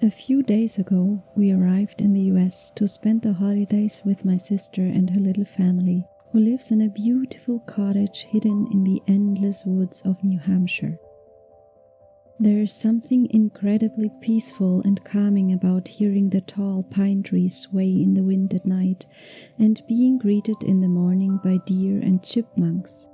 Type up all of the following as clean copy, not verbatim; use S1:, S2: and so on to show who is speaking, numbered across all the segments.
S1: A few days ago, we arrived in the US to spend the holidays with my sister and her little family, who lives in a beautiful cottage hidden in the endless woods of New Hampshire. There is something incredibly peaceful and calming about hearing the tall pine trees sway in the wind at night and being greeted in the morning by deer and chipmunks.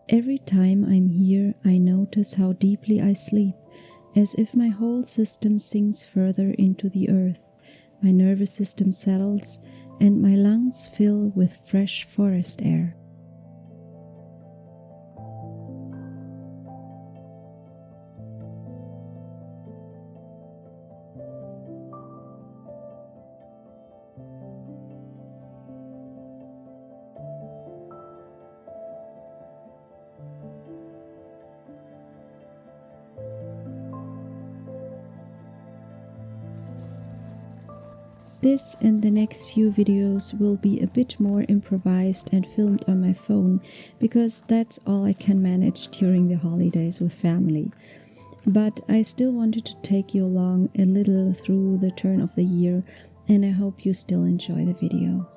S1: Every time I'm here, I notice how deeply I sleep, as if my whole system sinks further into the earth, my nervous system settles, and my lungs fill with fresh forest air. This and the next few videos will be a bit more improvised and filmed on my phone, because that's all I can manage during the holidays with family. But I still wanted to take you along a little through the turn of the year, and I hope you still enjoy the video.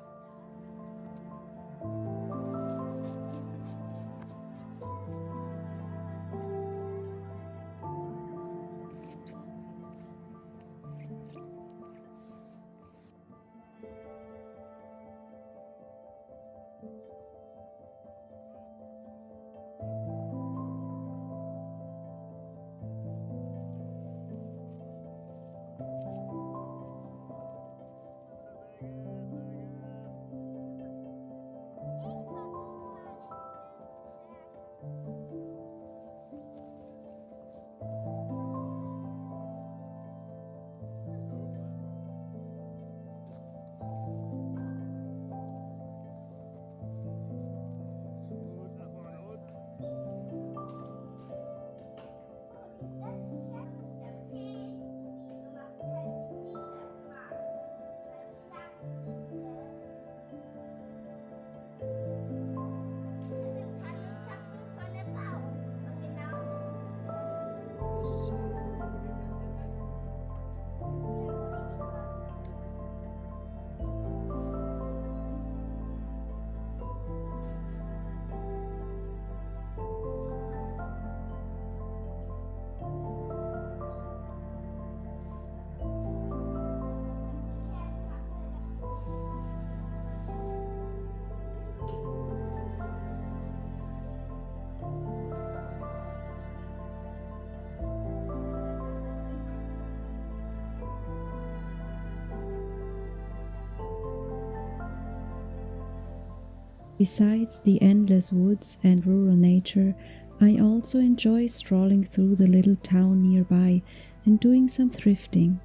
S1: Besides the endless woods and rural nature, I also enjoy strolling through the little town nearby and doing some thrifting.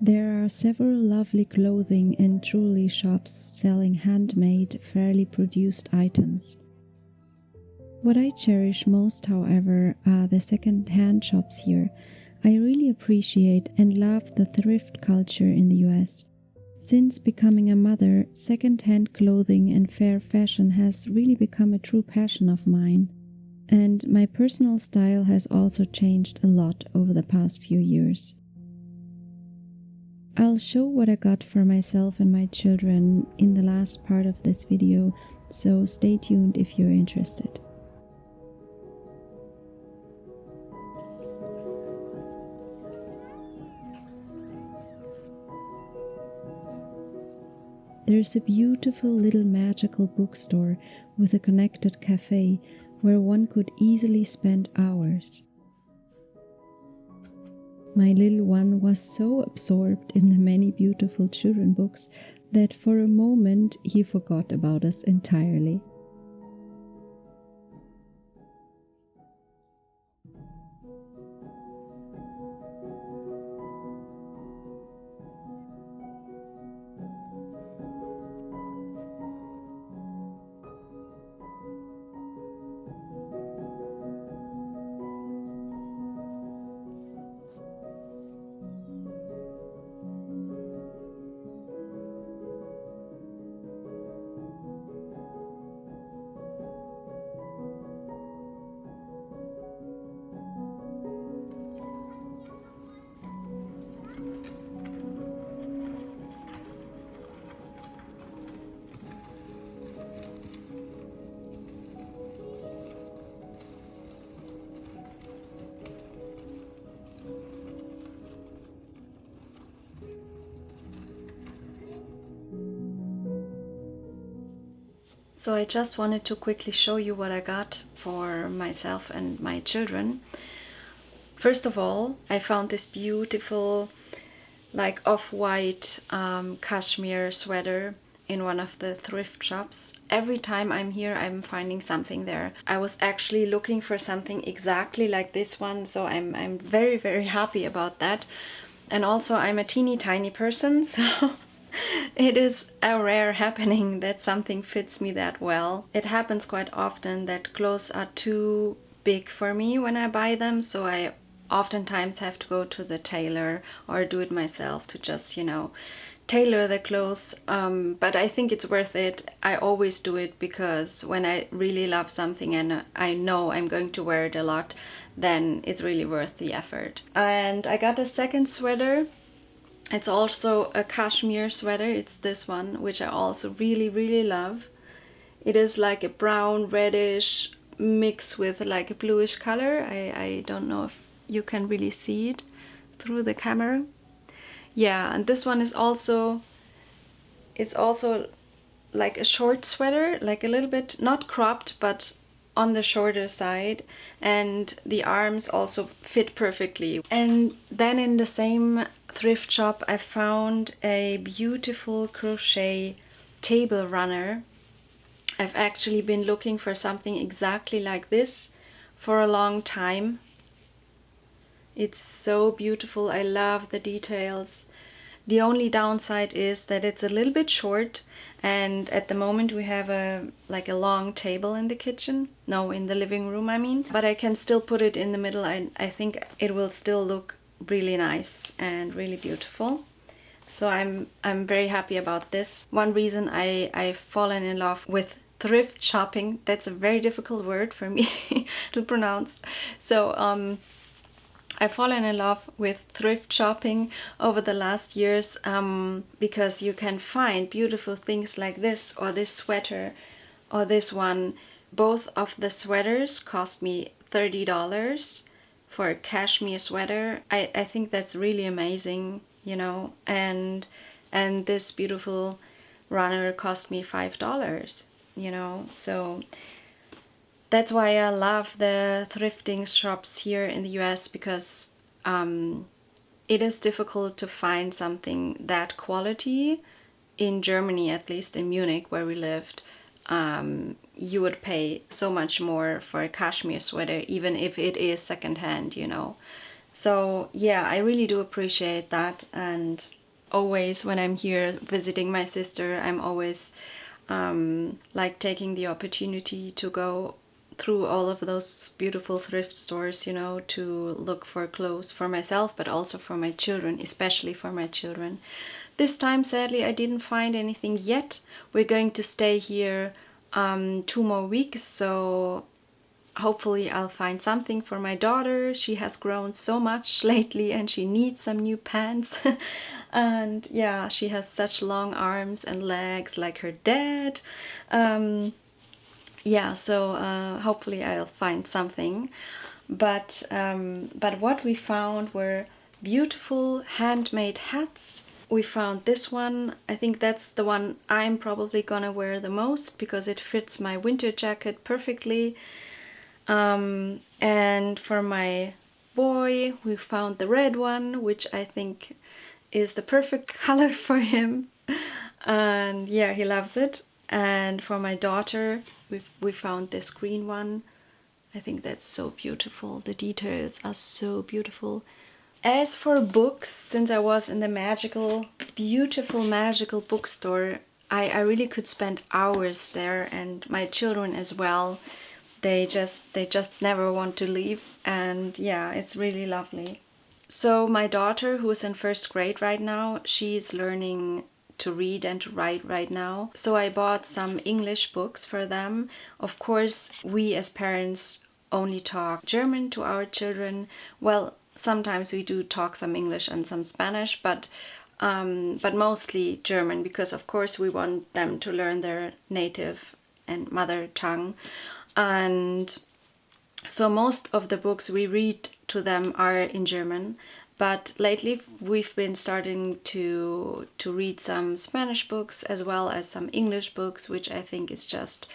S1: There are several lovely clothing and jewelry shops selling handmade, fairly produced items. What I cherish most, however, are the second-hand shops here. I really appreciate and love the thrift culture in the US. Since becoming a mother, second-hand clothing and fair fashion has really become a true passion of mine. And my personal style has also changed a lot over the past few years. I'll show what I got for myself and my children in the last part of this video, so stay tuned if you're interested. There's a beautiful little magical bookstore with a connected cafe where one could easily spend hours. My little one was so absorbed in the many beautiful children books that for a moment he forgot about us entirely. So I just wanted to quickly show you what I got for myself and my children. First of all, I found this beautiful like off-white cashmere sweater in one of the thrift shops. Every time I'm here, I'm finding something there. I was actually looking for something exactly like this one, so I'm very, very happy about that. And also I'm a teeny tiny person, so it is a rare happening that something fits me that well. It happens quite often that clothes are too big for me when I buy them, so I oftentimes have to go to the tailor or do it myself to just, tailor the clothes. But I think it's worth it. I always do it because when I really love something and I know I'm going to wear it a lot, then it's really worth the effort. And I got a second sweater. It's also a cashmere sweater. It's this one, which I also really, really love. It is like a brown, reddish mix with like a bluish color. I don't know if you can really see it through the camera. Yeah, and this one is also, it's also like a short sweater, like a little bit, not cropped, but on the shorter side, and the arms also fit perfectly. And then in the same thrift shop I found a beautiful crochet table runner. I've actually been looking for something exactly like this for a long time. It's so beautiful. I love the details. The only downside is that it's a little bit short, and at the moment we have a long table in the kitchen. No, in the living room, I mean. But I can still put it in the middle. I think it will still look really nice and really beautiful. So I'm very happy about this. One reason I've fallen in love with thrift shopping, that's a very difficult word for me to pronounce. So I've fallen in love with thrift shopping over the last years because you can find beautiful things like this, or this sweater, or this one. Both of the sweaters cost me $30 for a cashmere sweater. I think that's really amazing, and this beautiful runner cost me $5, so that's why I love the thrifting shops here in the US, because it is difficult to find something that quality in Germany, at least in Munich where we lived. You would pay so much more for a cashmere sweater, even if it is secondhand, So yeah, I really do appreciate that. And always when I'm here visiting my sister, I'm always taking the opportunity to go through all of those beautiful thrift stores, to look for clothes for myself, but also for my children, especially for my children. This time, sadly, I didn't find anything yet. We're going to stay here 2 more weeks, so hopefully I'll find something for my daughter. She has grown so much lately and she needs some new pants. And yeah, she has such long arms and legs like her dad. So hopefully I'll find something. But what we found were beautiful handmade hats. We found this one. I think that's the one I'm probably gonna wear the most because it fits my winter jacket perfectly. And for my boy, we found the red one, which I think is the perfect color for him. And yeah, he loves it. And for my daughter, we found this green one. I think that's so beautiful. The details are so beautiful. As for books, since I was in the beautiful magical bookstore, I really could spend hours there, and my children as well. They just never want to leave, and yeah, it's really lovely. So my daughter, who's in first grade right now, she's learning to read and to write right now. So I bought some English books for them. Of course, we as parents only talk German to our children. Well, sometimes we do talk some English and some Spanish, but mostly German, because of course we want them to learn their native and mother tongue. And So most of the books we read to them are in German, but lately we've been starting to read some Spanish books as well as some English books, which I think is just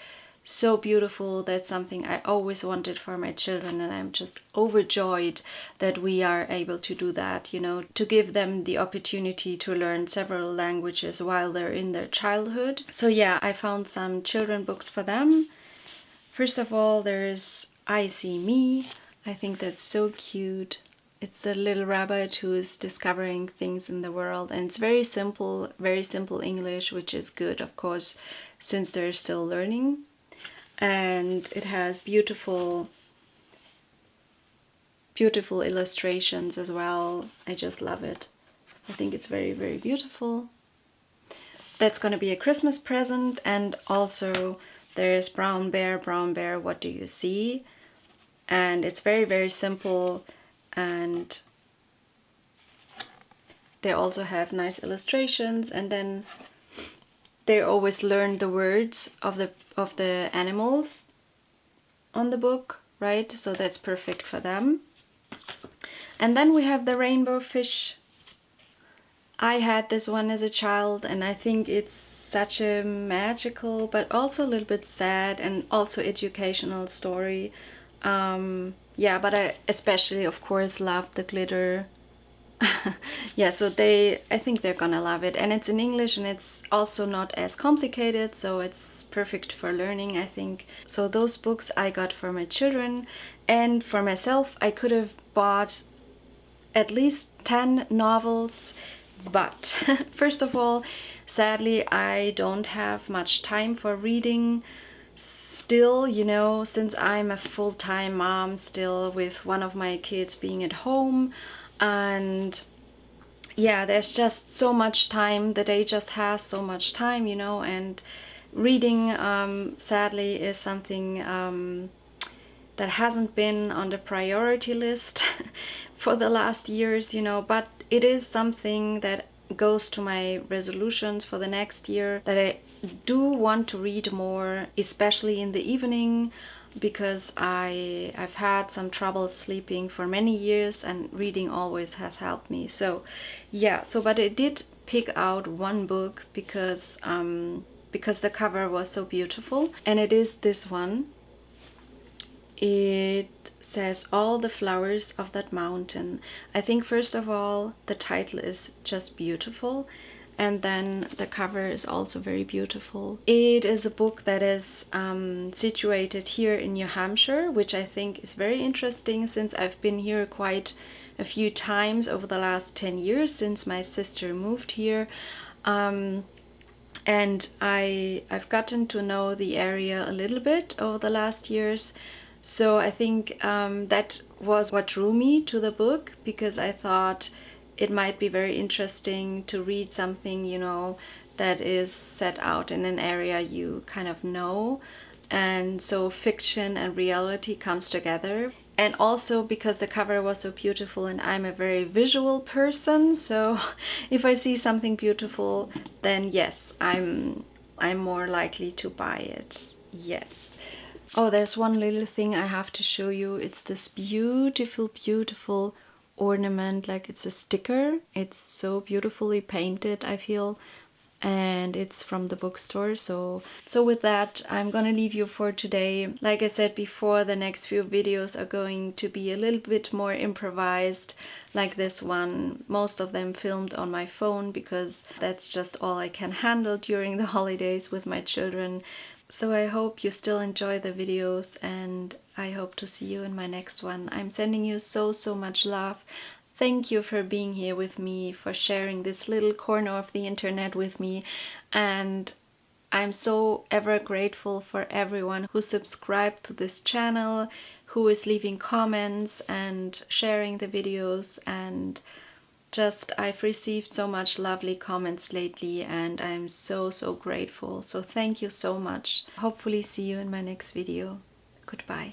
S1: so beautiful. That's something I always wanted for my children, and I'm just overjoyed that we are able to do that, you know, to give them the opportunity to learn several languages while they're in their childhood. So yeah, I found some children books for them. First of all, there's I See Me. I think that's so cute. It's a little rabbit who is discovering things in the world, and it's very simple English, which is good, of course, since they're still learning. And it has beautiful illustrations as well. I just love it. I think it's very, very beautiful. That's going to be a Christmas present. And also there's Brown Bear, What Do You See? And it's very, very simple, and they also have nice illustrations, and then they always learn the words of the animals on the book, right? So that's perfect for them. And then we have the Rainbow Fish. I had this one as a child, and I think it's such a magical but also a little bit sad and also educational story. Yeah, but I especially, of course, love the glitter. Yeah, so I think they're gonna love it, and it's in English, and it's also not as complicated, so it's perfect for learning, I think. So those books I got for my children, and for myself I could have bought at least 10 novels, but first of all, sadly, I don't have much time for reading still, you know, since I'm a full-time mom still with one of my kids being at home. And yeah, there's just so much time. The day just has so much time, you know, and reading sadly is something that hasn't been on the priority list for the last years, you know, but it is something that goes to my resolutions for the next year, that I do want to read more, especially in the evening, because I've had some trouble sleeping for many years, and reading always has helped me. So yeah, but I did pick out one book because the cover was so beautiful, and it is this one. It says All the Flowers of That Mountain. I think first of all the title is just beautiful, and then the cover is also very beautiful. It is a book that is situated here in New Hampshire, which I think is very interesting since I've been here quite a few times over the last 10 years since my sister moved here. And I've gotten to know the area a little bit over the last years. So I think that was what drew me to the book, because I thought it might be very interesting to read something, you know, that is set out in an area you kind of know. And so fiction and reality comes together. And also because the cover was so beautiful, and I'm a very visual person, so if I see something beautiful, then yes, I'm more likely to buy it. Yes. Oh, there's one little thing I have to show you. It's this beautiful ornament, like it's a sticker. It's so beautifully painted, I feel, and it's from the bookstore. So with that, I'm gonna leave you for today. Like I said before, the next few videos are going to be a little bit more improvised, like this one. Most of them filmed on my phone, because that's just all I can handle during the holidays with my children. So I hope you still enjoy the videos, and I hope to see you in my next one. I'm sending you so much love. Thank you for being here with me, for sharing this little corner of the internet with me, and I'm so ever grateful for everyone who subscribed to this channel, who is leaving comments and sharing the videos, and just I've received so much lovely comments lately, and I'm so grateful. So thank you so much. Hopefully see you in my next video. Goodbye.